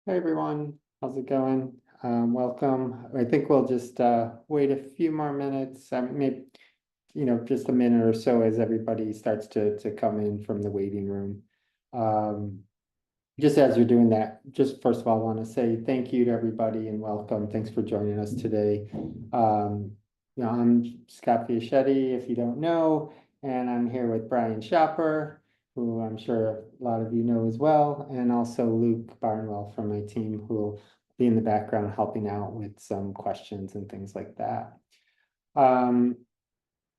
Hey everyone, how's it going? Welcome. I think we'll just wait a few more minutes, maybe just a minute or so as everybody starts to come in from the waiting room. Um, just as you're doing that, just first of all, I want to say thank you to everybody and welcome. Thanks for joining us today. I'm Scott Fiaschetti, if you don't know, and I'm here with Brian Schapper, who I'm sure a lot of you know as well, and also Luke Barnwell from my team, who will be in the background helping out with some questions and things like that. Um,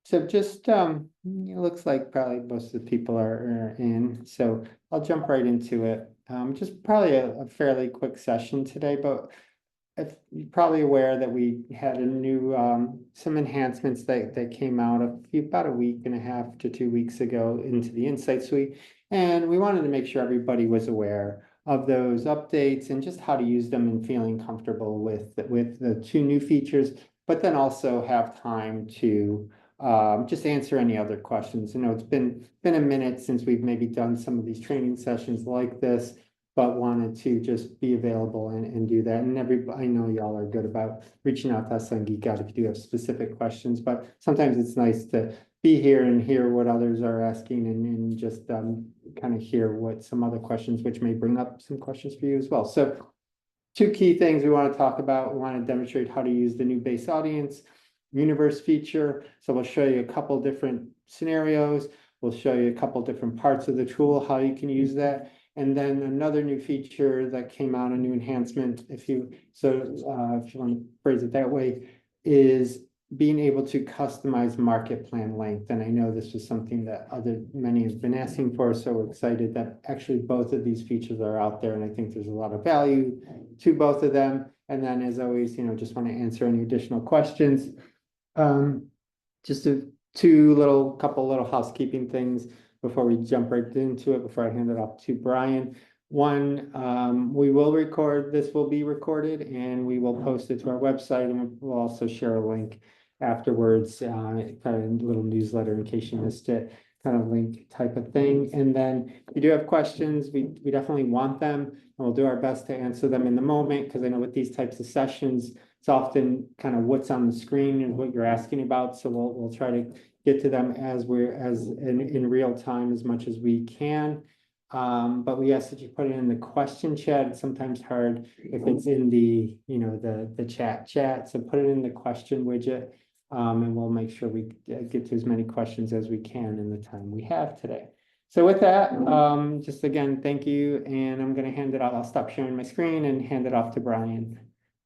so just it looks like probably most of the people are in, so I'll jump right into it. Just probably a fairly quick session today, but if you're probably aware that we had a new some enhancements that came out about a week and a half to 2 weeks ago into the Insight Suite, and we wanted to make sure everybody was aware of those updates and just how to use them and feeling comfortable with the two new features, but then also have time to just answer any other questions. You know, it's been a minute since we've maybe done some of these training sessions like this, but wanted to just be available and do that. And I know y'all are good about reaching out to us on Geek Out if you do have specific questions, but sometimes it's nice to be here and hear what others are asking and just kind of hear what some other questions, which may bring up some questions for you as well. So two key things we want to talk about. We want to demonstrate how to use the new base audience universe feature. So we'll show you a couple different scenarios. We'll show you a couple different parts of the tool, how you can use that. And then another new feature that came out, a new enhancement, if you want to phrase it that way, is being able to customize market plan length. And I know this was something that many have been asking for, so we're excited that actually both of these features are out there, and I think there's a lot of value to both of them. And then as always, just want to answer any additional questions. Just couple little housekeeping things before we jump right into it, before I hand it off to Brian. One, this will be recorded and we will post it to our website, and we'll also share a link afterwards, kind of a little newsletter in case you missed it, kind of link type of thing. And then if you do have questions, we definitely want them, and we'll do our best to answer them in the moment, because I know with these types of sessions, it's often kind of what's on the screen and what you're asking about. So we'll try to get to them in real time as much as we can. But we ask that you put it in the question chat. It's sometimes hard if it's in the chat. So put it in the question widget, and we'll make sure we get to as many questions as we can in the time we have today. So with that, just again, thank you. And I'm going to hand it off. I'll stop sharing my screen and hand it off to Brian,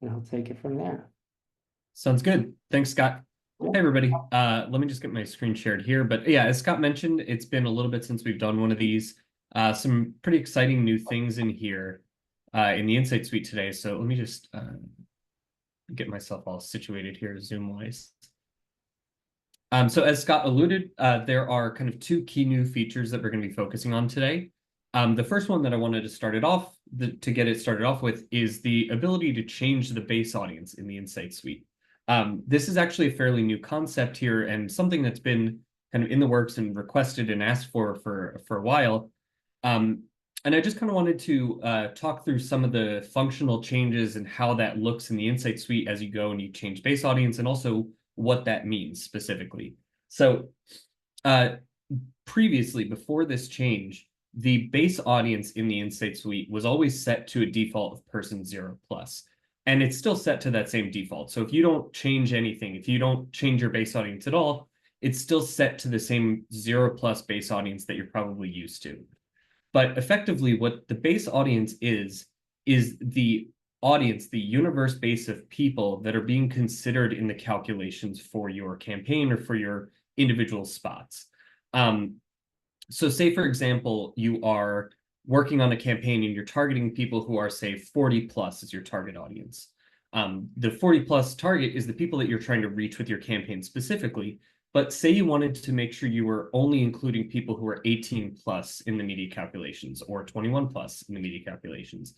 and I'll take it from there. Sounds good. Thanks, Scott. Hey, everybody. Let me just get my screen shared here. But yeah, as Scott mentioned, it's been a little bit since we've done one of these. Some pretty exciting new things in here in the Insight Suite today. So let me just get myself all situated here Zoom-wise. So as Scott alluded, there are kind of two key new features that we're going to be focusing on today. The first one that I wanted to get it started off with is the ability to change the base audience in the Insight Suite. This is actually a fairly new concept here and something that's been kind of in the works and requested and asked for a while. And I just kind of wanted to talk through some of the functional changes and how that looks in the Insight Suite as you go and you change base audience, and also what that means specifically. So previously, before this change, the base audience in the Insight Suite was always set to a default of person 0+. And it's still set to that same default. So if you don't change anything, if you don't change your base audience at all, it's still set to the same 0+ base audience that you're probably used to. But effectively, what the base audience is the audience, the universe base of people that are being considered in the calculations for your campaign or for your individual spots. So say, for example, you are working on a campaign and you're targeting people who are, say, 40+ as your target audience. The 40+ target is the people that you're trying to reach with your campaign specifically. But say you wanted to make sure you were only including people who are 18+ in the media calculations or 21+ in the media calculations.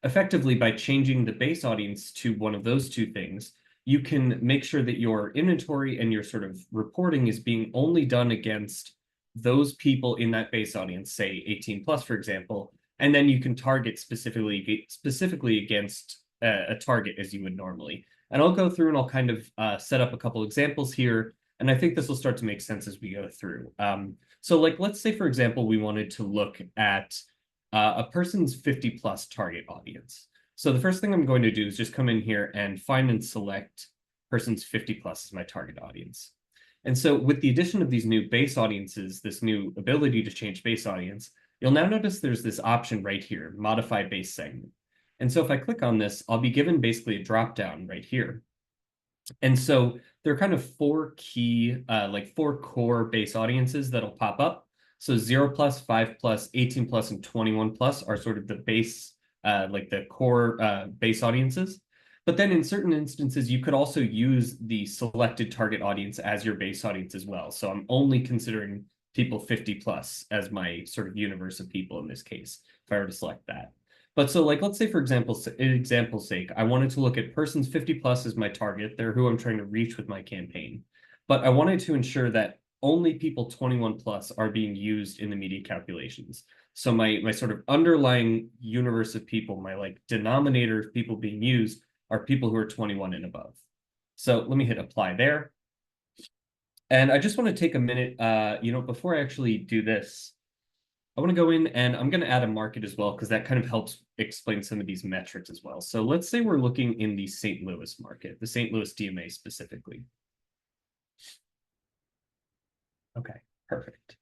Effectively, by changing the base audience to one of those two things, you can make sure that your inventory and your sort of reporting is being only done against those people in that base audience, say 18+, for example, And then you can target specifically against a target as you would normally. And I'll go through and I'll kind of set up a couple examples here. And I think this will start to make sense as we go through. So like, let's say, for example, we wanted to look at a person's 50 plus target audience. So the first thing I'm going to do is just come in here and find and select person's 50 plus as my target audience. And so with the addition of these new base audiences, this new ability to change base audience, you'll now notice there's this option right here, modify base segment. And so if I click on this, I'll be given basically a drop down right here. And so there are kind of four key, like four core base audiences that'll pop up. So 0 plus, 5 plus, 18 plus, and 21 plus are sort of the base, like the core base audiences. But then in certain instances, you could also use the selected target audience as your base audience as well. So I'm only considering people 50 plus as my sort of universe of people in this case, if I were to select that. But so like, let's say, for example, in example's sake, I wanted to look at persons 50 plus as my target. They're who I'm trying to reach with my campaign. But I wanted to ensure that only people 21 plus are being used in the media calculations. So my sort of underlying universe of people, my like denominator of people being used are people who are 21 and above. So let me hit apply there. And I just want to take a minute, before I actually do this, I want to go in and I'm going to add a market as well, because that kind of helps explain some of these metrics as well. So let's say we're looking in the St. Louis market, the St. Louis DMA specifically. Okay, perfect.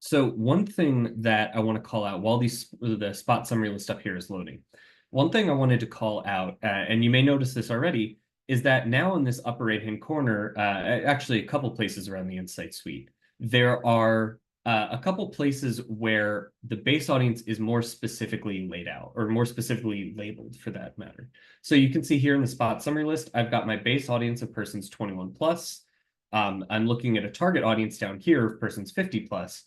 So one thing that I want to call out while the spot summary list up here is loading, one thing I wanted to call out, and you may notice this already, is that now in this upper right-hand corner, actually a couple places around the Insight Suite, there are a couple places where the base audience is more specifically laid out, or more specifically labeled for that matter. So you can see here in the spot summary list, I've got my base audience of persons 21 plus. I'm looking at a target audience down here of persons 50 plus.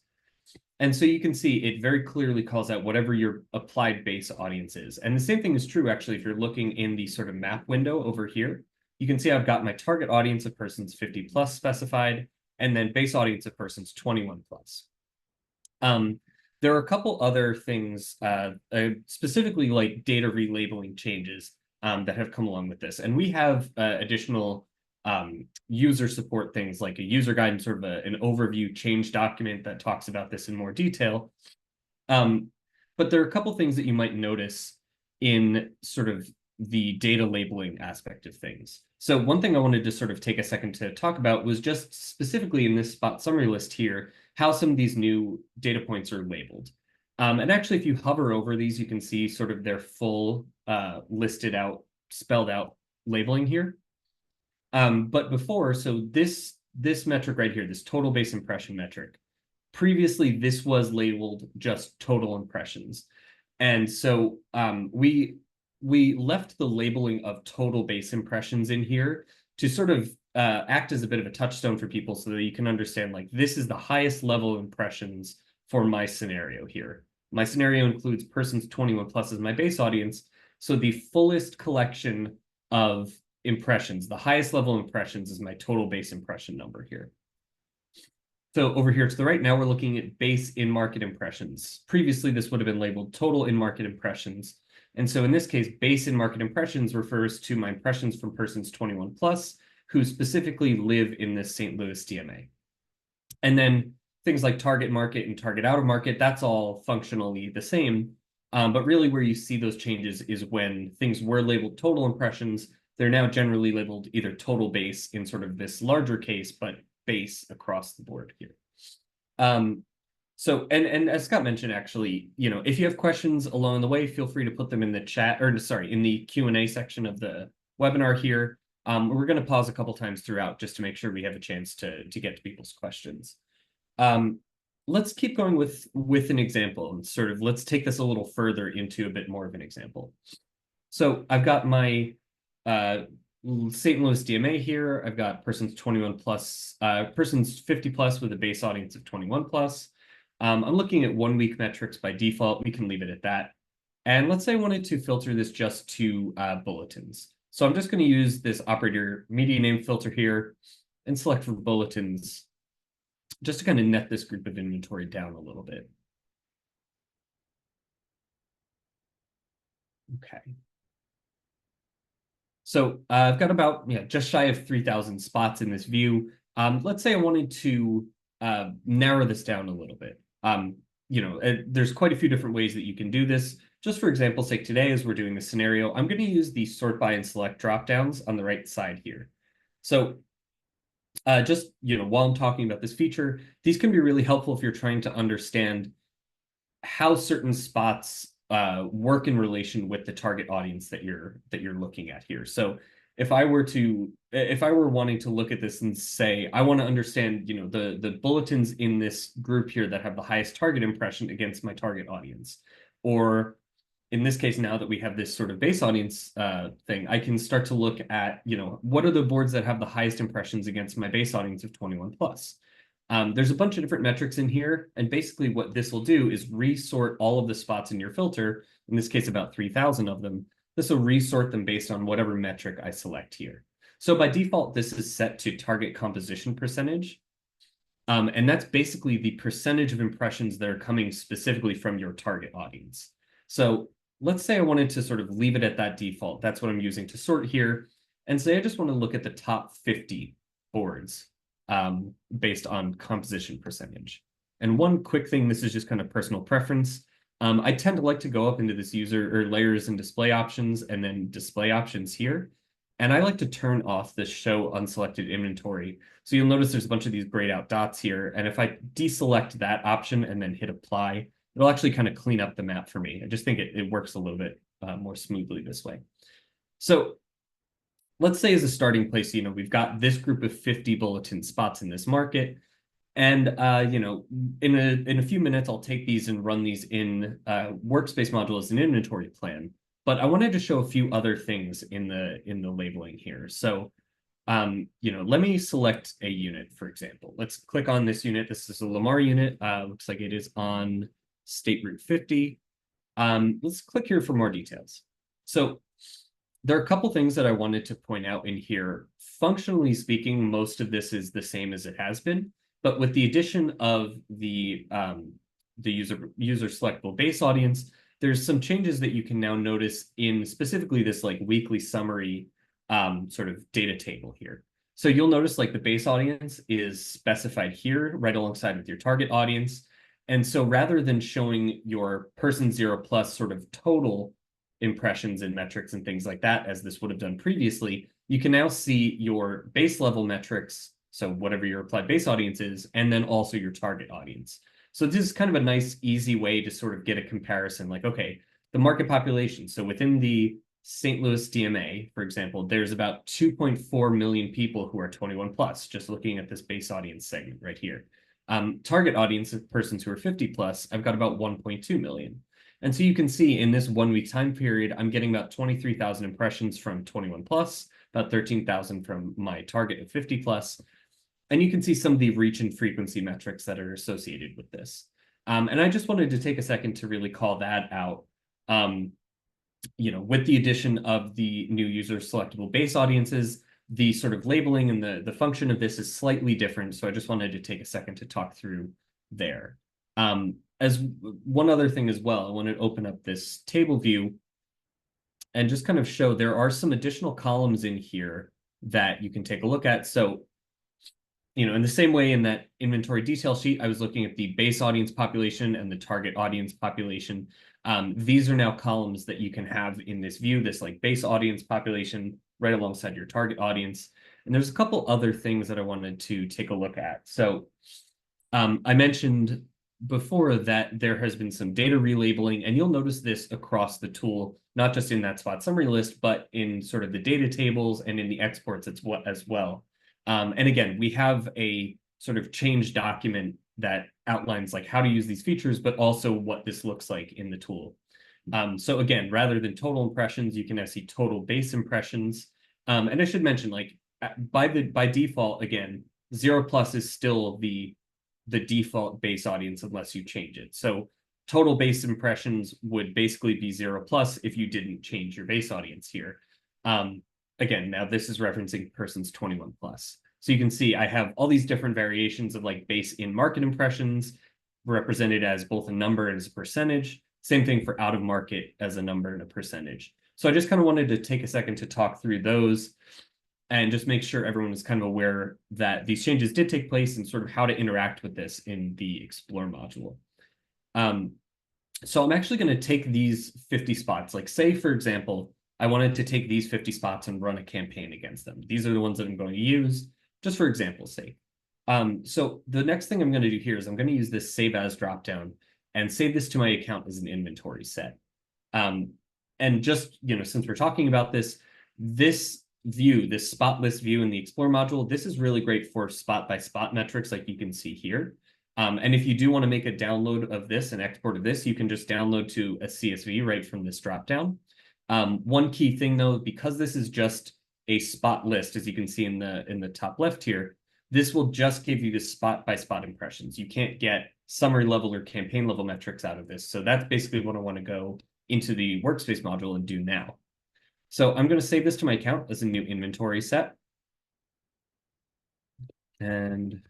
And so you can see it very clearly calls out whatever your applied base audience is. And the same thing is true, actually, if you're looking in the sort of map window over here. You can see I've got my target audience of persons 50 plus specified, and then base audience of persons 21 plus. There are a couple other things, specifically like data relabeling changes that have come along with this. And we have additional user support things like a user guide and sort of an overview change document that talks about this in more detail. But there are a couple things that you might notice in sort of the data labeling aspect of things. So one thing I wanted to sort of take a second to talk about was just specifically in this spot summary list here, how some of these new data points are labeled. And actually, if you hover over these, you can see sort of their full listed out, spelled out labeling here. But before, so this metric right here, this total base impression metric, previously this was labeled just total impressions. And so we left the labeling of total base impressions in here to sort of act as a bit of a touchstone for people so that you can understand, like, this is the highest level of impressions for my scenario here. My scenario includes persons 21 plus as my base audience. So the fullest collection of impressions, the highest level of impressions, is my total base impression number here. So over here to the right, now we're looking at base in-market impressions. Previously, this would have been labeled total in-market impressions. And so in this case, base in-market impressions refers to my impressions from persons 21 plus who specifically live in this St. Louis DMA. And then things like target market and target out of market, that's all functionally the same. But really where you see those changes is when things were labeled total impressions, they're now generally labeled either total base in sort of this larger case, but base across the board here. So, and as Scott mentioned, actually, if you have questions along the way, feel free to put them in the chat, or sorry, in the Q&A section of the webinar here. We're going to pause a couple times throughout just to make sure we have a chance to get to people's questions. Let's keep going with an example and sort of let's take this a little further into a bit more of an example. So I've got my St. Louis DMA here. I've got persons 21 plus, persons 50 plus with a base audience of 21 plus. I'm looking at 1 week metrics by default. We can leave it at that. And let's say I wanted to filter this just to bulletins. So I'm just going to use this operator media name filter here and select for bulletins just to kind of net this group of inventory down a little bit. Okay. So I've got about just shy of 3,000 spots in this view. Let's say I wanted to narrow this down a little bit. There's quite a few different ways that you can do this. Just for example, say today as we're doing this scenario, I'm going to use the sort by and select dropdowns on the right side here. So while I'm talking about this feature, these can be really helpful if you're trying to understand how certain spots work in relation with the target audience that you're looking at here. So if I were wanting to look at this and say, I want to understand, the bulletins in this group here that have the highest target impression against my target audience, or in this case, now that we have this sort of base audience thing, I can start to look at, what are the boards that have the highest impressions against my base audience of 21 plus. There's a bunch of different metrics in here, and basically what this will do is resort all of the spots in your filter, in this case about 3,000 of them. This will resort them based on whatever metric I select here. So by default, this is set to target composition percentage. And that's basically the percentage of impressions that are coming specifically from your target audience. So let's say I wanted to sort of leave it at that default. That's what I'm using to sort here. And say I just want to look at the top 50 boards based on composition percentage. And one quick thing, this is just kind of personal preference. I tend to like to go up into this user or layers and display options and then display options here. And I like to turn off the show unselected inventory. So you'll notice there's a bunch of these grayed out dots here. And if I deselect that option and then hit apply, it'll actually kind of clean up the map for me. I just think it works a little bit more smoothly this way. So let's say as a starting place, we've got this group of 50 bulletin spots in this market. And, in a few minutes, I'll take these and run these in workspace module as an inventory plan. But I wanted to show a few other things in the labeling here. So, let me select a unit, for example. Let's click on this unit. This is a Lamar unit. Looks like it is on State Route 50. Let's click here for more details. So there are a couple things that I wanted to point out in here. Functionally speaking, most of this is the same as it has been, but with the addition of the user selectable base audience, there's some changes that you can now notice in specifically this like weekly summary sort of data table here. So you'll notice like the base audience is specified here right alongside with your target audience. And so rather than showing your person 0+ sort of total impressions and metrics and things like that, as this would have done previously, you can now see your base level metrics, so whatever your applied base audience is, and then also your target audience. So this is kind of a nice, easy way to sort of get a comparison, like, okay, the market population. So within the St. Louis DMA, for example, there's about 2.4 million people who are 21+, just looking at this base audience segment right here. Target audience of persons who are 50+, I've got about 1.2 million. And so you can see in this 1 week time period, I'm getting about 23,000 impressions from 21+, about 13,000 from my target of 50+. And you can see some of the reach and frequency metrics that are associated with this. And I just wanted to take a second to really call that out. With the addition of the new user selectable base audiences, the sort of labeling and the function of this is slightly different. So I just wanted to take a second to talk through there. As one other thing as well, I want to open up this table view and just kind of show there are some additional columns in here that you can take a look at. So, in the same way in that inventory detail sheet, I was looking at the base audience population and the target audience population. These are now columns that you can have in this view, this like base audience population right alongside your target audience. And there's a couple other things that I wanted to take a look at. So I mentioned before that there has been some data relabeling, and you'll notice this across the tool, not just in that spot summary list, but in sort of the data tables and in the exports as well. And again, we have a sort of change document that outlines like how to use these features, but also what this looks like in the tool. So again, rather than total impressions, you can now see total base impressions. And I should mention, like by default, again, 0+ is still the default base audience unless you change it. So total base impressions would basically be 0+ if you didn't change your base audience here. Again, now this is referencing persons 21+. So you can see I have all these different variations of like base in market impressions represented as both a number and as a percentage. Same thing for out of market as a number and a percentage. So I just kind of wanted to take a second to talk through those and just make sure everyone is kind of aware that these changes did take place and sort of how to interact with this in the Explore module. So I'm actually going to take these 50 spots. Like say, for example, I wanted to take these 50 spots and run a campaign against them. These are the ones that I'm going to use, just for example's sake. So the next thing I'm going to do here is I'm going to use this Save As dropdown and save this to my account as an inventory set. And just, since we're talking about this view, this spot list view in the Explore module, this is really great for spot by spot metrics like you can see here. And if you do want to make a download of this and export of this, you can just download to a CSV right from this dropdown. One key thing though, because this is just a spot list, as you can see in the top left here, this will just give you the spot by spot impressions. You can't get summary level or campaign level metrics out of this. So that's basically what I want to go into the workspace module and do now. So I'm going to save this to my account as a new inventory set. And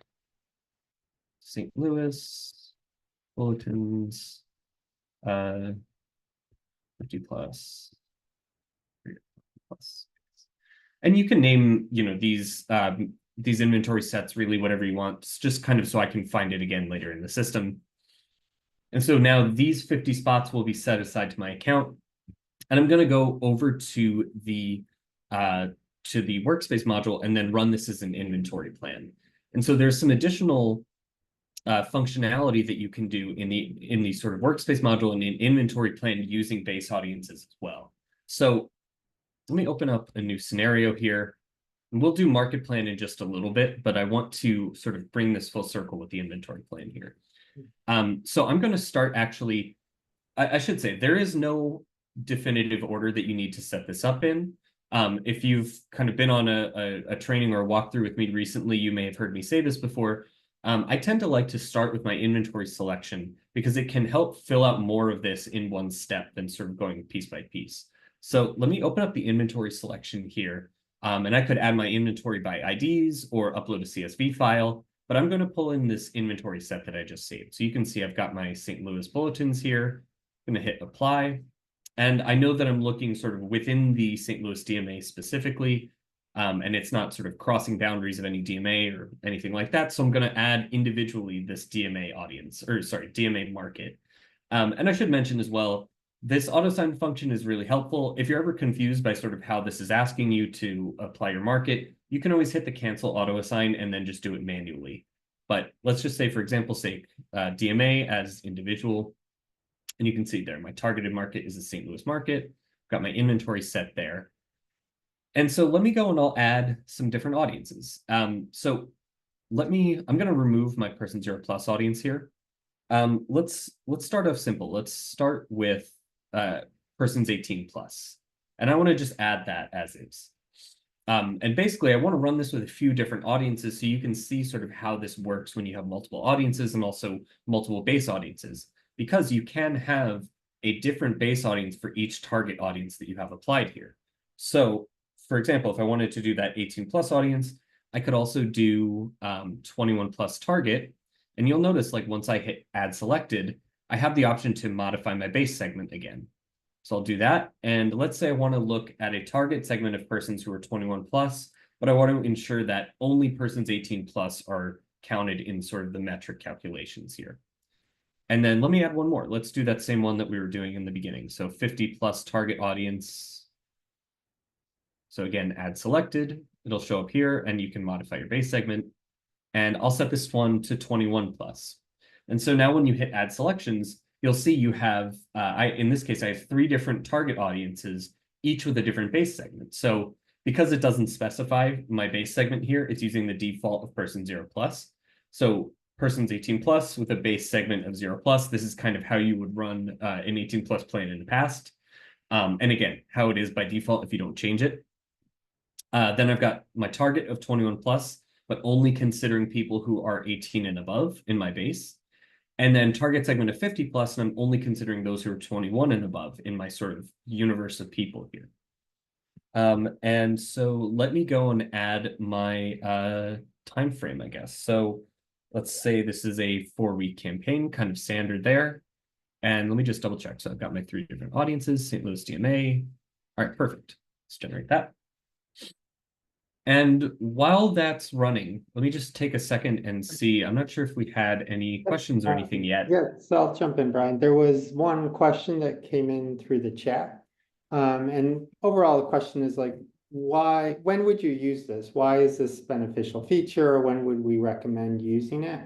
St. Louis, bulletins, 50 plus, plus. And you can name, these inventory sets really whatever you want, just kind of so I can find it again later in the system. And so now these 50 spots will be set aside to my account. And I'm going to go over to the workspace module and then run this as an inventory plan. And so there's some additional functionality that you can do in the sort of workspace module and in inventory plan using base audiences as well. So let me open up a new scenario here. And we'll do market plan in just a little bit, but I want to sort of bring this full circle with the inventory plan here. So I'm going to start actually, I should say, there is no definitive order that you need to set this up in. If you've kind of been on a training or a walkthrough with me recently, you may have heard me say this before. I tend to like to start with my inventory selection because it can help fill out more of this in one step than sort of going piece by piece. So let me open up the inventory selection here. And I could add my inventory by IDs or upload a CSV file, but I'm going to pull in this inventory set that I just saved. So you can see I've got my St. Louis bulletins here. I'm going to hit apply. And I know that I'm looking sort of within the St. Louis DMA specifically, and it's not sort of crossing boundaries of any DMA or anything like that. So I'm going to add individually this DMA audience, or sorry, DMA market. And I should mention as well, this auto-assign function is really helpful. If you're ever confused by sort of how this is asking you to apply your market, you can always hit the cancel auto-assign and then just do it manually. But let's just say, for example's sake, DMA as individual. And you can see there, my targeted market is the St. Louis market. Got my inventory set there. And so let me go and I'll add some different audiences. So I'm going to remove my person 0+ audience here. Let's start off simple. Let's start with persons 18+. And I want to just add that as is. And basically, I want to run this with a few different audiences so you can see sort of how this works when you have multiple audiences and also multiple base audiences, because you can have a different base audience for each target audience that you have applied here. So, for example, if I wanted to do that 18+ audience, I could also do 21+ target. And you'll notice, like, once I hit add selected, I have the option to modify my base segment again. So I'll do that. And let's say I want to look at a target segment of persons who are 21+, but I want to ensure that only persons 18+ are counted in sort of the metric calculations here. And then let me add one more. Let's do that same one that we were doing in the beginning. So 50+ target audience. So again, add selected. It'll show up here and you can modify your base segment. And I'll set this one to 21+. And so now when you hit add selections, you'll see you have, in this case, I have 3 different target audiences, each with a different base segment. So because it doesn't specify my base segment here, it's using the default of person 0+. So persons 18+ with a base segment of 0+, this is kind of how you would run an 18+ plan in the past. And again, how it is by default if you don't change it. Then I've got my target of 21+, but only considering people who are 18 and above in my base. And then target segment of 50+, and I'm only considering those who are 21 and above in my sort of universe of people here. And so let me go and add my time frame, I guess. So let's say this is a 4-week campaign, kind of standard there. And let me just double check. So I've got my 3 different audiences, St. Louis DMA. All right, perfect. Let's generate that. And while that's running, let me just take a second and see. I'm not sure if we had any questions or anything yet. Yeah, so I'll jump in, Brian. There was one question that came in through the chat. And overall, the question is like, when would you use this? Why is this a beneficial feature? Or when would we recommend using it?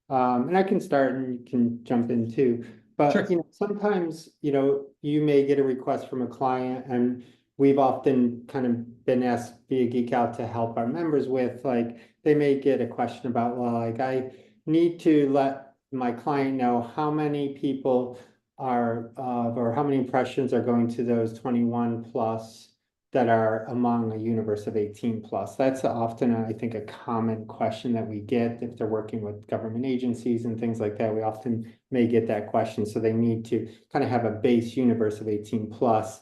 And I can start and you can jump in too. But, Sure. sometimes, you may get a request from a client and we've often kind of been asked via Geek Out to help our members with, like, they may get a question about, well, like, I need to let my client know how many people are, or how many impressions are going to those 21 plus that are among a universe of 18 plus. That's often, I think, a common question that we get if they're working with government agencies and things like that. We often may get that question. So they need to kind of have a base universe of 18 plus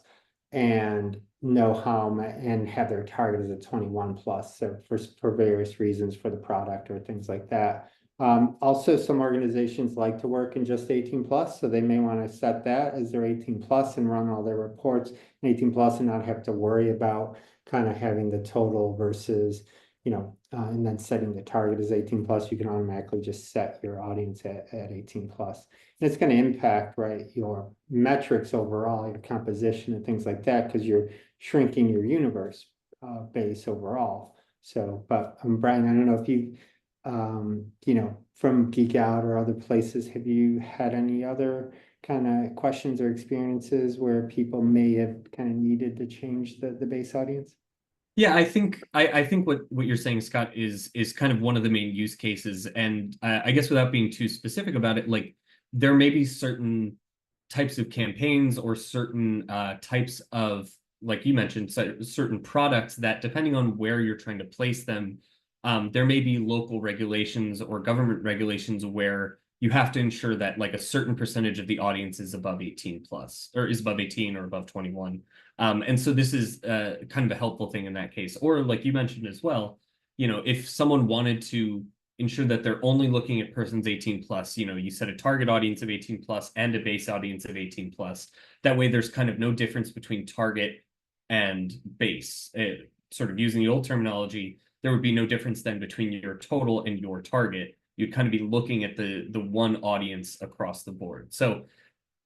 and know how and have their target as a 21 plus. So for various reasons for the product or things like that. Also, some organizations like to work in just 18 plus, so they may want to set that as their 18 plus and run all their reports in 18 plus and not have to worry about kind of having the total versus, and then setting the target as 18 plus. You can automatically just set your audience at 18 plus. And it's going to impact, right, your metrics overall, your composition and things like that, because you're shrinking your universe base overall. So, but Brian, I don't know if you from Geek Out or other places, have you had any other kind of questions or experiences where people may have kind of needed to change the base audience? Yeah, I think what you're saying, Scott, is kind of one of the main use cases, and I guess without being too specific about it, like there may be certain types of campaigns or certain types of, like you mentioned, certain products that, depending on where you're trying to place them, there may be local regulations or government regulations where you have to ensure that like a certain percentage of the audience is above 18 plus, or is above 18 or above 21. And so this is kind of a helpful thing in that case. Or like you mentioned as well, if someone wanted to ensure that they're only looking at persons 18 plus, you set a target audience of 18 plus and a base audience of 18 plus. That way there's kind of no difference between target and base. Sort of using the old terminology, there would be no difference then between your total and your target. You'd kind of be looking at the one audience across the board. So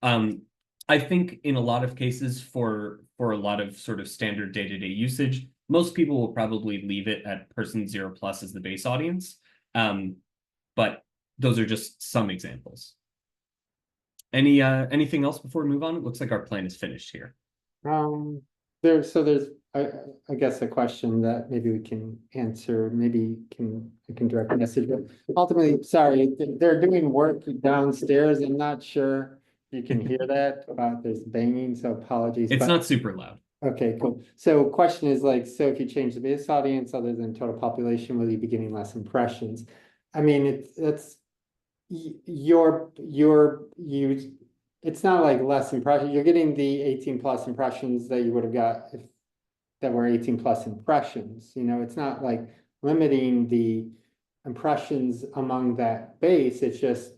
I think in a lot of cases for a lot of sort of standard day-to-day usage, most people will probably leave it at person 0 plus as the base audience. But those are just some examples. Anything else before we move on? It looks like our plan is finished here. There's I guess a question that maybe we can answer, maybe I can direct a message, but ultimately, sorry, they're doing work downstairs. I'm not sure you can hear that, there's banging, so apologies. It's not super loud. Okay, cool. So question is like, so if you change the base audience other than total population, will you be getting less impressions? I mean, it's it's not like less impressions. You're getting the 18 plus impressions that you would have got if that were 18 plus impressions. It's not like limiting the impressions among that base. It's just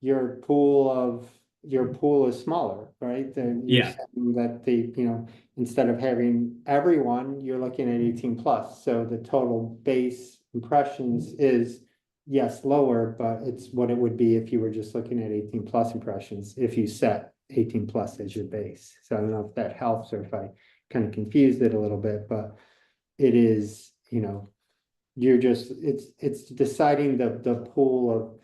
your pool is smaller, right? Yeah. That instead of having everyone, you're looking at 18 plus. So the total base impressions is, yes, lower, but it's what it would be if you were just looking at 18 plus impressions, if you set 18 plus as your base. So I don't know if that helps or if I kind of confused it a little bit, but it is, it's deciding the pool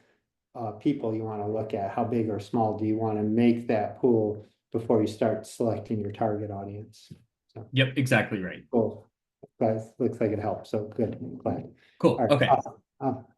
of people you want to look at. How big or small do you want to make that pool before you start selecting your target audience? So, Yep, exactly right. cool. Guys, looks like it helps. So good. I'm glad. Cool. All right, Okay.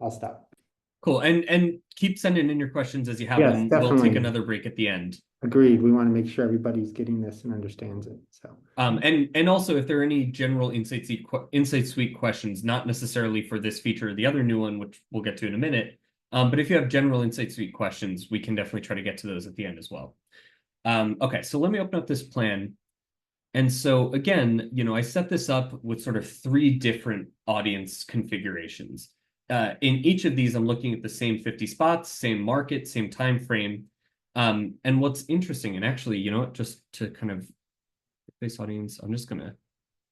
I'll stop. Cool. And keep sending in your questions as you have Yes, them. We'll definitely. take another break at the end. Agreed. We want to make sure everybody's getting this and understands it. So, and also if there are any general Insight Suite questions, not necessarily for this feature or the other new one, which we'll get to in a minute, but if you have general Insight Suite questions, we can definitely try to get to those at the end as well. Okay, so let me open up this plan. And so again, I set this up with sort of 3 different audience configurations. In each of these, I'm looking at the same 50 spots, same market, same time frame. And what's interesting, and actually, you know what, just to kind of base audience, I'm just gonna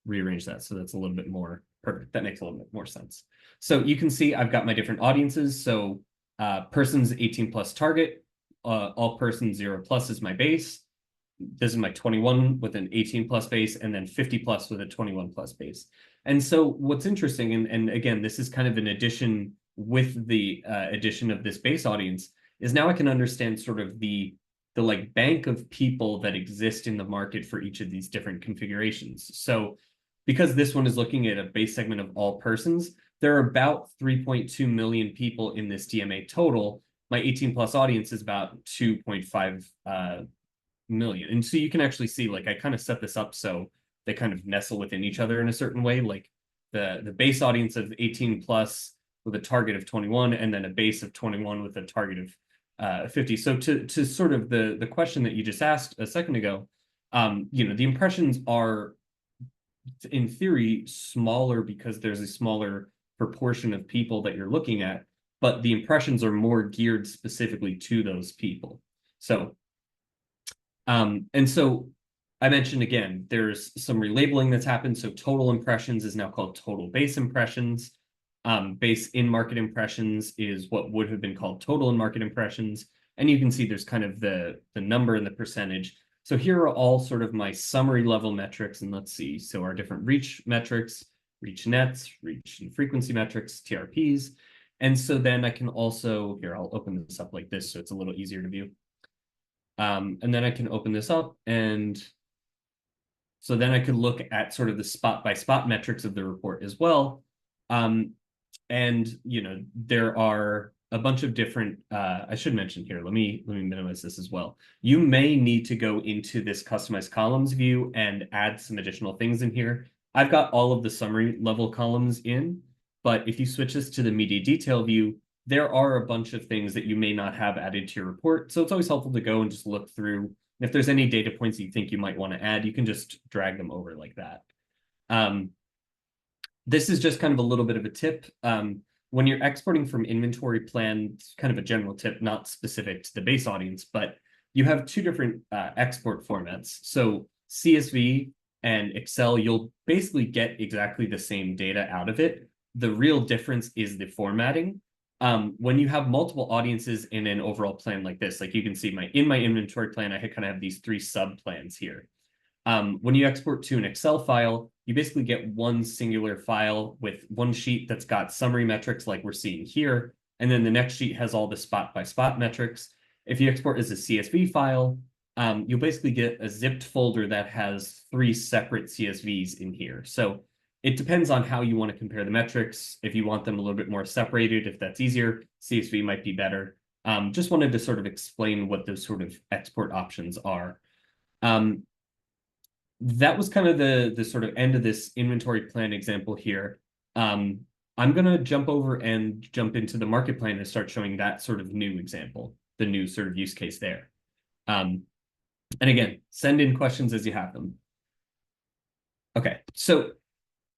rearrange that so that's a little bit more perfect. That makes a little bit more sense. So you can see I've got my different audiences. So persons 18 plus target, all persons 0 plus is my base. This is my 21 with an 18 plus base, and then 50 plus with a 21 plus base. And so what's interesting, and again, this is kind of an addition with the addition of this base audience, is now I can understand sort of the like bank of people that exist in the market for each of these different configurations. So because this one is looking at a base segment of all persons, there are about 3.2 million people in this DMA total. My 18 plus audience is about 2.5 million. And so you can actually see, like, I kind of set this up so they kind of nestle within each other in a certain way. Like the base audience of 18 plus with a target of 21, and then a base of 21 with a target of 50. So to sort of the question that you just asked a second ago, the impressions are in theory smaller because there's a smaller proportion of people that you're looking at, but the impressions are more geared specifically to those people. So and so I mentioned again, there's some relabeling that's happened. So total impressions is now called total base impressions. Base in-market impressions is what would have been called total in-market impressions. And you can see there's kind of the number and the percentage. So here are all sort of my summary level metrics. And let's see. So our different reach metrics, reach nets, reach and frequency metrics, TRPs. And so then I can also, here, I'll open this up like this so it's a little easier to view. And then I can open this up, and so then I could look at sort of the spot by spot metrics of the report as well. And there are a bunch of different, I should mention here, let me minimize this as well. You may need to go into this customized columns view and add some additional things in here. I've got all of the summary level columns in, but if you switch this to the media detail view, there are a bunch of things that you may not have added to your report. So it's always helpful to go and just look through. And if there's any data points that you think you might want to add, you can just drag them over like that. This is just kind of a little bit of a tip. When you're exporting from inventory plan, kind of a general tip, not specific to the base audience, but you have two different export formats. So CSV and Excel, you'll basically get exactly the same data out of it. The real difference is the formatting. When you have multiple audiences in an overall plan like this, like you can see in my inventory plan, I kind of have these 3 sub plans here. When you export to an Excel file, you basically get one singular file with one sheet that's got summary metrics like we're seeing here. And then the next sheet has all the spot by spot metrics. If you export as a CSV file, you'll basically get a zipped folder that has 3 separate CSVs in here. So it depends on how you want to compare the metrics. If you want them a little bit more separated, if that's easier, CSV might be better. Just wanted to sort of explain what those sort of export options are. That was kind of the sort of end of this inventory plan example here. I'm going to jump over and jump into the market plan and start showing that sort of new example, the new sort of use case there. And again, send in questions as you have them. Okay, so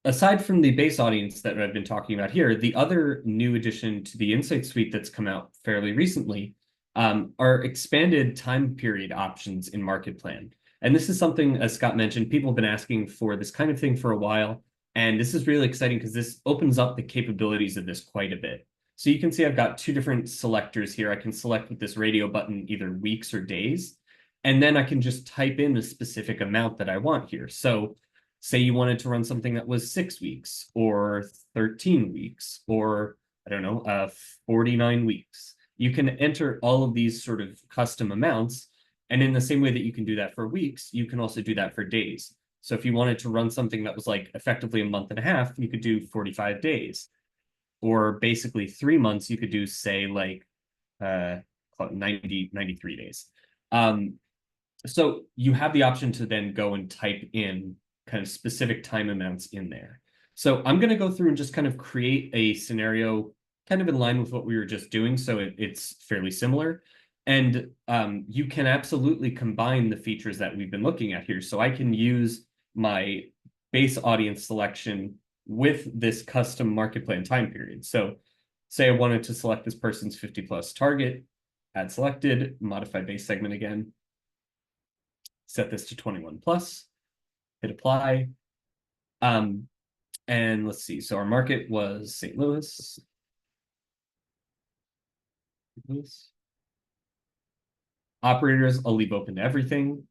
aside from the base audience that I've been talking about here, the other new addition to the Insight Suite that's come out fairly recently are expanded time period options in Market Plan. And this is something, as Scott mentioned, people have been asking for this kind of thing for a while. And this is really exciting because this opens up the capabilities of this quite a bit. So you can see I've got 2 different selectors here. I can select with this radio button either weeks or days. And then I can just type in a specific amount that I want here. So say you wanted to run something that was 6 weeks or 13 weeks or, I don't know, 49 weeks. You can enter all of these sort of custom amounts. And in the same way that you can do that for weeks, you can also do that for days. So if you wanted to run something that was like effectively a month and a half, you could do 45 days. Or basically 3 months, you could do, say, like 93 days. So you have the option to then go and type in kind of specific time amounts in there. So I'm going to go through and just kind of create a scenario kind of in line with what we were just doing. So it's fairly similar. And you can absolutely combine the features that we've been looking at here. So I can use my base audience selection with this custom market plan time period. So say I wanted to select this person's 50 plus target. add selected, modify base segment again. Set this to 21 plus, hit apply. And let's see, so our market was St. Louis. Operators, I'll leave open to everything.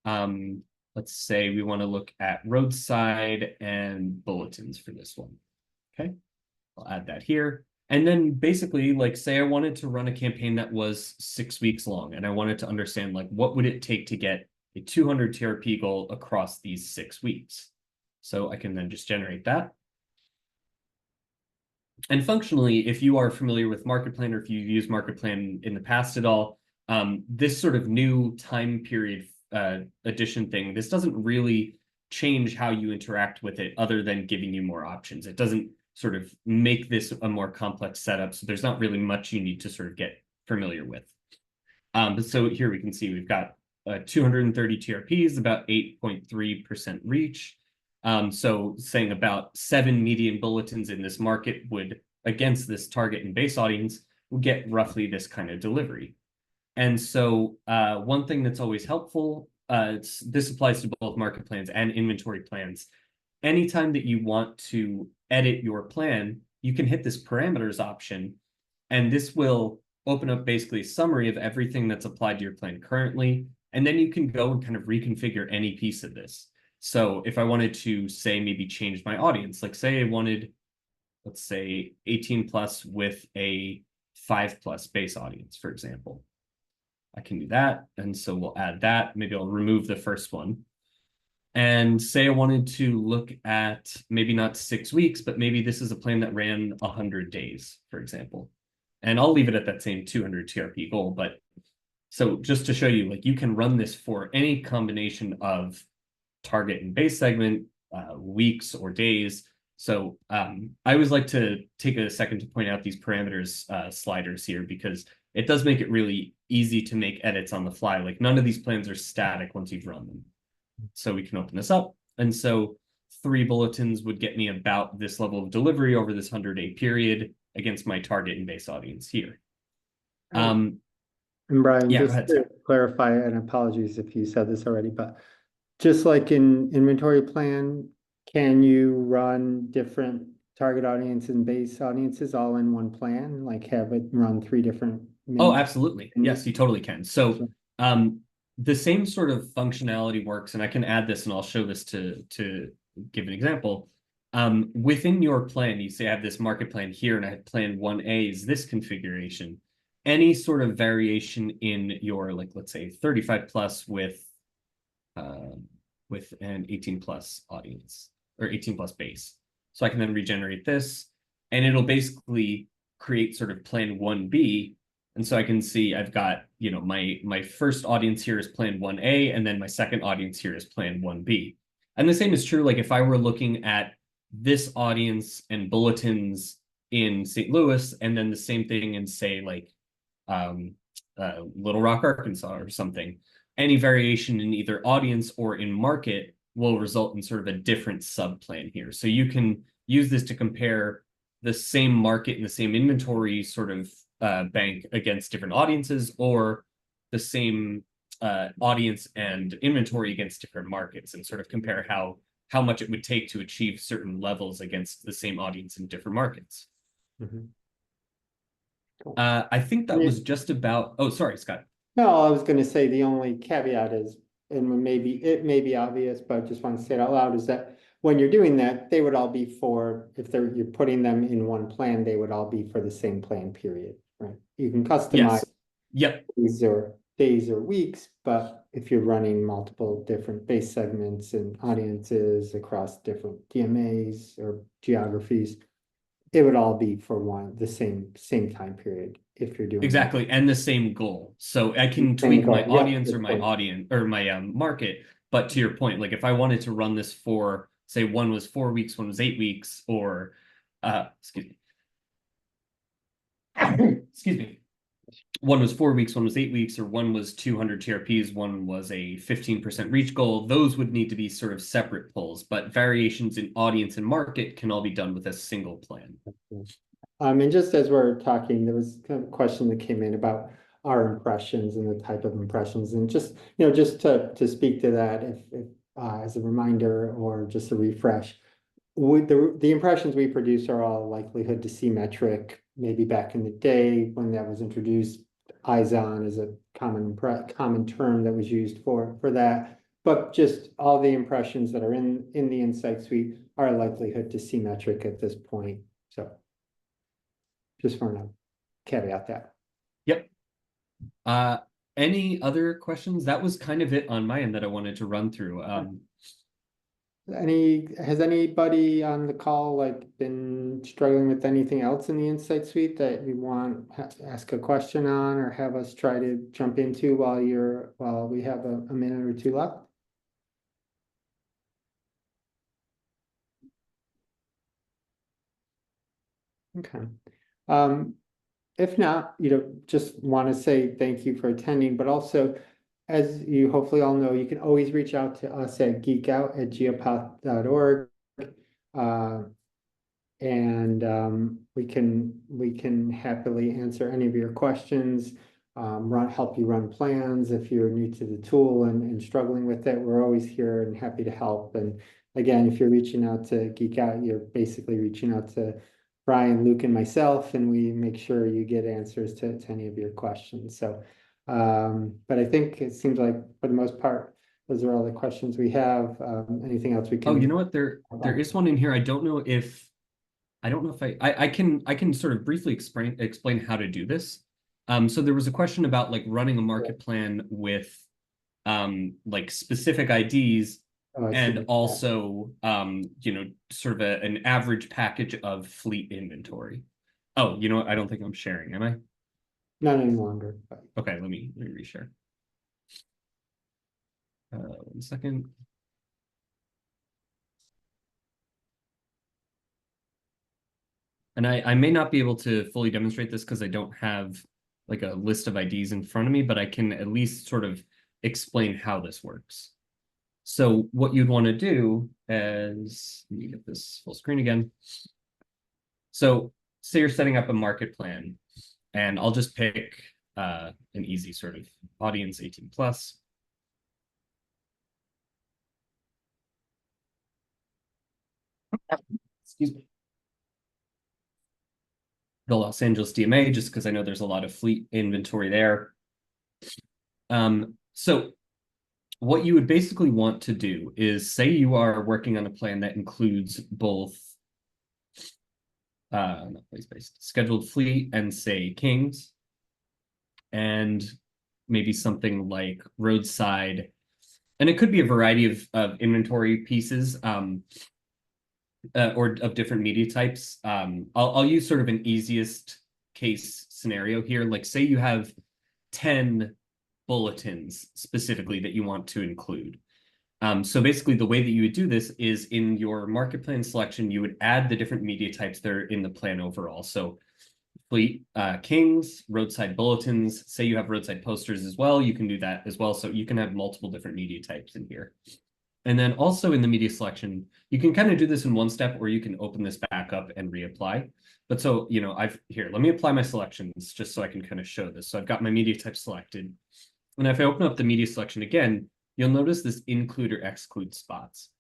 Let's say we want to look at roadside and bulletins for this one. Okay, I'll add that here. And then basically, like, say I wanted to run a campaign that was 6 weeks long, and I wanted to understand, like, what would it take to get a 200 TRP goal across these 6 weeks? So I can then just generate that. And functionally, if you are familiar with MarketPlan, or if you've used MarketPlan in the past at all, this sort of new time period addition thing, this doesn't really change how you interact with it other than giving you more options. It doesn't sort of make this a more complex setup. So there's not really much you need to sort of get familiar with. So here we can see we've got 230 TRPs, about 8.3% reach. So saying about 7 median bulletins in this market would, against this target and base audience, would get roughly this kind of delivery. And so one thing that's always helpful, this applies to both market plans and inventory plans. Anytime that you want to edit your plan, you can hit this parameters option, and this will open up basically a summary of everything that's applied to your plan currently. And then you can go and kind of reconfigure any piece of this. So if I wanted to, say, maybe change my audience, like say I wanted, let's say 18 plus with a 5+ base audience, for example, I can do that. And so we'll add that. Maybe I'll remove the first one. And say I wanted to look at maybe not 6 weeks, but maybe this is a plan that ran 100 days, for example. And I'll leave it at that same 200 TRP goal. But so just to show you, like, you can run this for any combination of target and base segment, weeks or days. So I always like to take a second to point out these parameters sliders here, because it does make it really easy to make edits on the fly. Like, none of these plans are static once you've run them. So we can open this up. And so 3 bulletins would get me about this level of delivery over this 100-day period against my target and base audience here. And Brian, yeah, just to clarify, and apologies if you said this already, but just like in inventory plan, can you run different target audience and base audiences all in one plan? Like have it run 3 different Oh, absolutely. Yes, you totally can. So the same sort of functionality works, and I can add this and I'll show this to give an example. Within your plan, you say I have this market plan here and I have plan 1A is this configuration. Any sort of variation in your, like, let's say 35 plus with an 18 plus audience or 18 plus base. So I can then regenerate this, and it'll basically create sort of plan 1B. And so I can see I've got, you know, my first audience here is plan 1A, and then my second audience here is plan 1B. And the same is true, like if I were looking at this audience and bulletins in St. Louis, and then the same thing in, say, like Little Rock, Arkansas or something, any variation in either audience or in market will result in sort of a different subplan here. So you can use this to compare the same market and the same inventory sort of bank against different audiences, or the same audience and inventory against different markets, and sort of compare how much it would take to achieve certain levels against the same audience in different markets. Mm-hmm. Cool. I think that was just about, oh, sorry, Scott. No, I was going to say the only caveat is, and maybe it may be obvious, but I just want to say it out loud, is that when you're doing that, they would all be for, if you're putting them in one plan, they would all be for the same plan period, right? You can customize days or weeks, but if you're running multiple different base segments and audiences across different DMAs or geographies, it would all be for the same time period if you're doing exactly, and the same goal. So I can tweak my audience or my audience or my market. But to your point, like if I wanted to run this for, say, one was 4 weeks, one was 8 weeks, or excuse me, one was 4 weeks, one was 8 weeks, or one was 200 TRPs, one was a 15% reach goal, those would need to be sort of separate pulls, but variations in audience and market can all be done with a single plan. And just as we're talking, there was a question that came in about our impressions and the type of impressions. And just, you know, just to speak to that, if as a reminder or just a refresh, the impressions we produce are all likelihood to see metric. Maybe back in the day when that was introduced, eyes on is a common term that was used for that. But just all the impressions that are in the Insight Suite are likelihood to see metric at this point. So just want to caveat that. Yep. Any other questions? That was kind of it on my end that I wanted to run through. Has anybody on the call like been struggling with anything else in the Insight Suite that you want to ask a question on or have us try to jump into while we have a minute or two left? Okay. If not, you know, just want to say thank you for attending, but also, as you hopefully all know, you can always reach out to us at geekout@geopath.org. And we can happily answer any of your questions, help you run plans if you're new to the tool and struggling with it. We're always here and happy to help. And again, if you're reaching out to Geek Out, you're basically reaching out to Brian, Luke, and myself, and we make sure you get answers to any of your questions. So, but I think it seems like for the most part, those are all the questions we have. Anything else we can? Oh, you know what? There is one in here. I don't know if I can sort of briefly explain how to do this. So there was a question about like running a market plan with like specific IDs and also you know, sort of an average package of fleet inventory. Oh, you know what? I don't think I'm sharing, am I? Not any longer. Okay, let me reshare. 1 second. And I may not be able to fully demonstrate this because I don't have like a list of IDs in front of me, but I can at least sort of explain how this works. So what you'd want to do is, let me get this full screen again. So say you're setting up a market plan, and I'll just pick an easy sort of audience 18 plus. Excuse me. The Los Angeles DMA, just because I know there's a lot of fleet inventory there. So what you would basically want to do is say you are working on a plan that includes both not place-based, scheduled fleet and say Kings, and maybe something like roadside, and it could be a variety of inventory pieces or of different media types. I'll use sort of an easiest case scenario here. Like say you have 10 bulletins specifically that you want to include. So basically the way that you would do this is in your market plan selection, you would add the different media types that are in the plan overall. So fleet Kings, roadside bulletins, say you have roadside posters as well, you can do that as well. So you can have multiple different media types in here. And then also in the media selection, you can kind of do this in one step, or you can open this back up and reapply. But so, you know, let me apply my selections just so I can kind of show this. So I've got my media type selected. And if I open up the media selection again, you'll notice this include or exclude spots.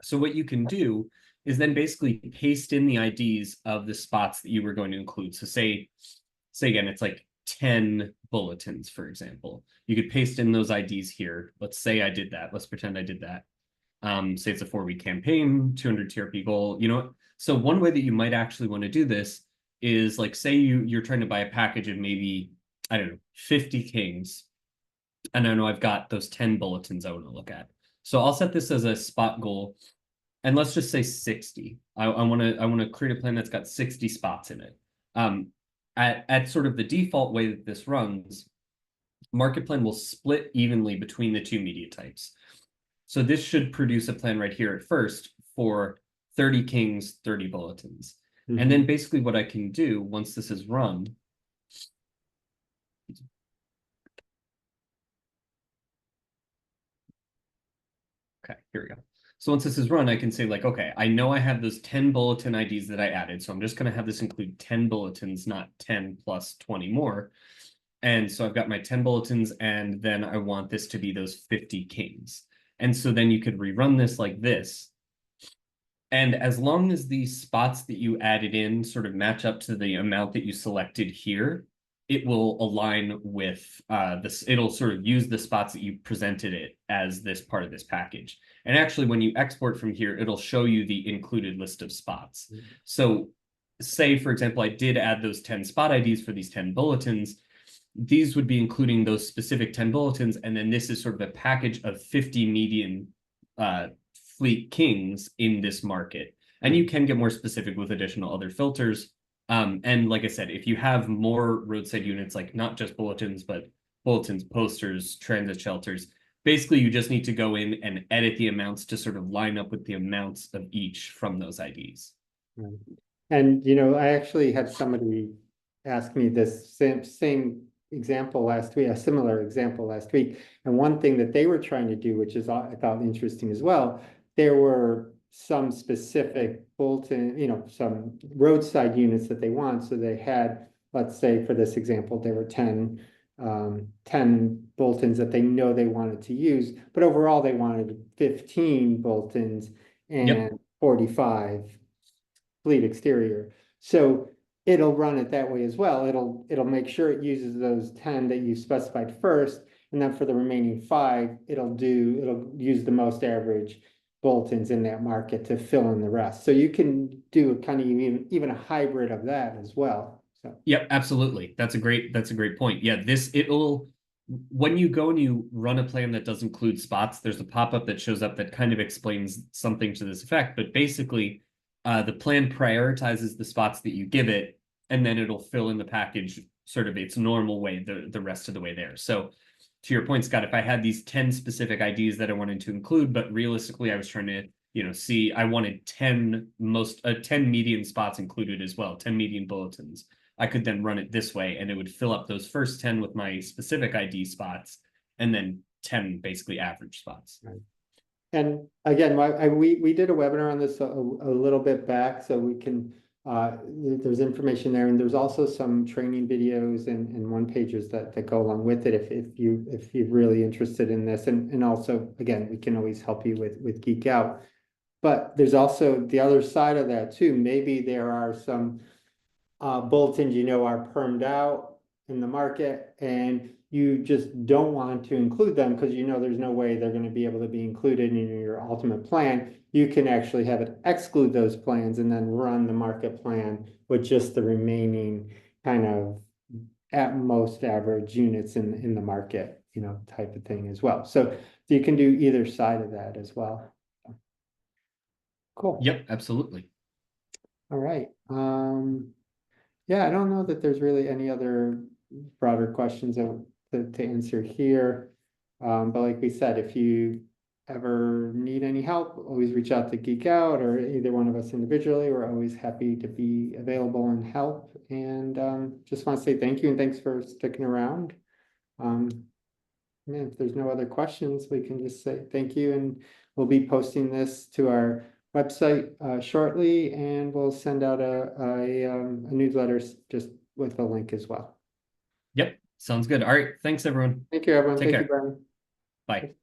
So what you can do is then basically paste in the IDs of the spots that you were going to include. So say again, it's like 10 bulletins, for example. You could paste in those IDs here. Let's say I did that. Let's pretend I did that. Say it's a 4-week campaign, 200 TRP goal. You know, so one way that you might actually want to do this is like, say you're trying to buy a package of maybe, I don't know, 50 Kings. And I know I've got those 10 bulletins I want to look at. So I'll set this as a spot goal. And let's just say 60. I want to create a plan that's got 60 spots in it. At sort of the default way that this runs, market plan will split evenly between the two media types. So this should produce a plan right here at first for 30 Kings, 30 bulletins. Mm-hmm. And then basically what I can do once this is run, okay, here we go. So once this is run, I can say like, okay, I know I have those 10 bulletin IDs that I added. So I'm just going to have this include 10 bulletins, not 10 plus 20 more. And so I've got my 10 bulletins, and then I want this to be those 50 kings. And so then you could rerun this like this. And as long as the spots that you added in sort of match up to the amount that you selected here, it will align with this. It'll sort of use the spots that you presented it as this part of this package. And actually, when you export from here, it'll show you the included list of spots. Mm-hmm. So say, for example, I did add those 10 spot IDs for these 10 bulletins. These would be including those specific 10 bulletins. And then this is sort of a package of 50 median fleet kings in this market. And you can get more specific with additional other filters. And like I said, if you have more roadside units, like not just bulletins, but bulletins, posters, transit shelters, basically you just need to go in and edit the amounts to sort of line up with the amounts of each from those IDs. Right. And, you know, I actually had somebody ask me this same example last week, a similar example last week. And one thing that they were trying to do, which is I thought interesting as well, there were some specific bulletin, you know, some roadside units that they want. So they had, let's say for this example, there were 10 bulletins that they know they wanted to use, but overall they wanted 15 bulletins and 45 fleet exterior. So it'll run it that way as well. It'll make sure it uses those 10 that you specified first, and then for the remaining 5, it'll use the most average bulletins in that market to fill in the rest. So you can do kind of even a hybrid of that as well. So yep, absolutely. That's a great point. Yeah, when you go and you run a plan that does include spots, there's a pop-up that shows up that kind of explains something to this effect. But basically, the plan prioritizes the spots that you give it, and then it'll fill in the package sort of its normal way the rest of the way there. So to your point, Scott, if I had these 10 specific IDs that I wanted to include, but realistically I was trying to, you know, see, I wanted 10 median spots included as well, 10 median bulletins. I could then run it this way, and it would fill up those first 10 with my specific ID spots, and then 10 basically average spots. Right. And again, we did a webinar on this a little bit back, so we can, there's information there, and there's also some training videos and one pages that go along with it if you're really interested in this. And also, again, we can always help you with Geek Out. But there's also the other side of that too. Maybe there are some bulletins you know are permed out in the market, and you just don't want to include them because you know there's no way they're going to be able to be included in your ultimate plan. You can actually have it exclude those plans and then run the market plan with just the remaining kind of at most average units in the market, you know, type of thing as well. So you can do either side of that as well. Cool. Yep, absolutely. All right. Yeah, I don't know that there's really any other broader questions to answer here. But like we said, if you ever need any help, always reach out to Geek Out or either one of us individually. We're always happy to be available and help. And just want to say thank you and thanks for sticking around. If there's no other questions, we can just say thank you, and we'll be posting this to our website shortly, and we'll send out a newsletter just with a link as well. Yep, sounds good. All right, thanks everyone. Thank you, everyone. Take care. You, Brian. Bye.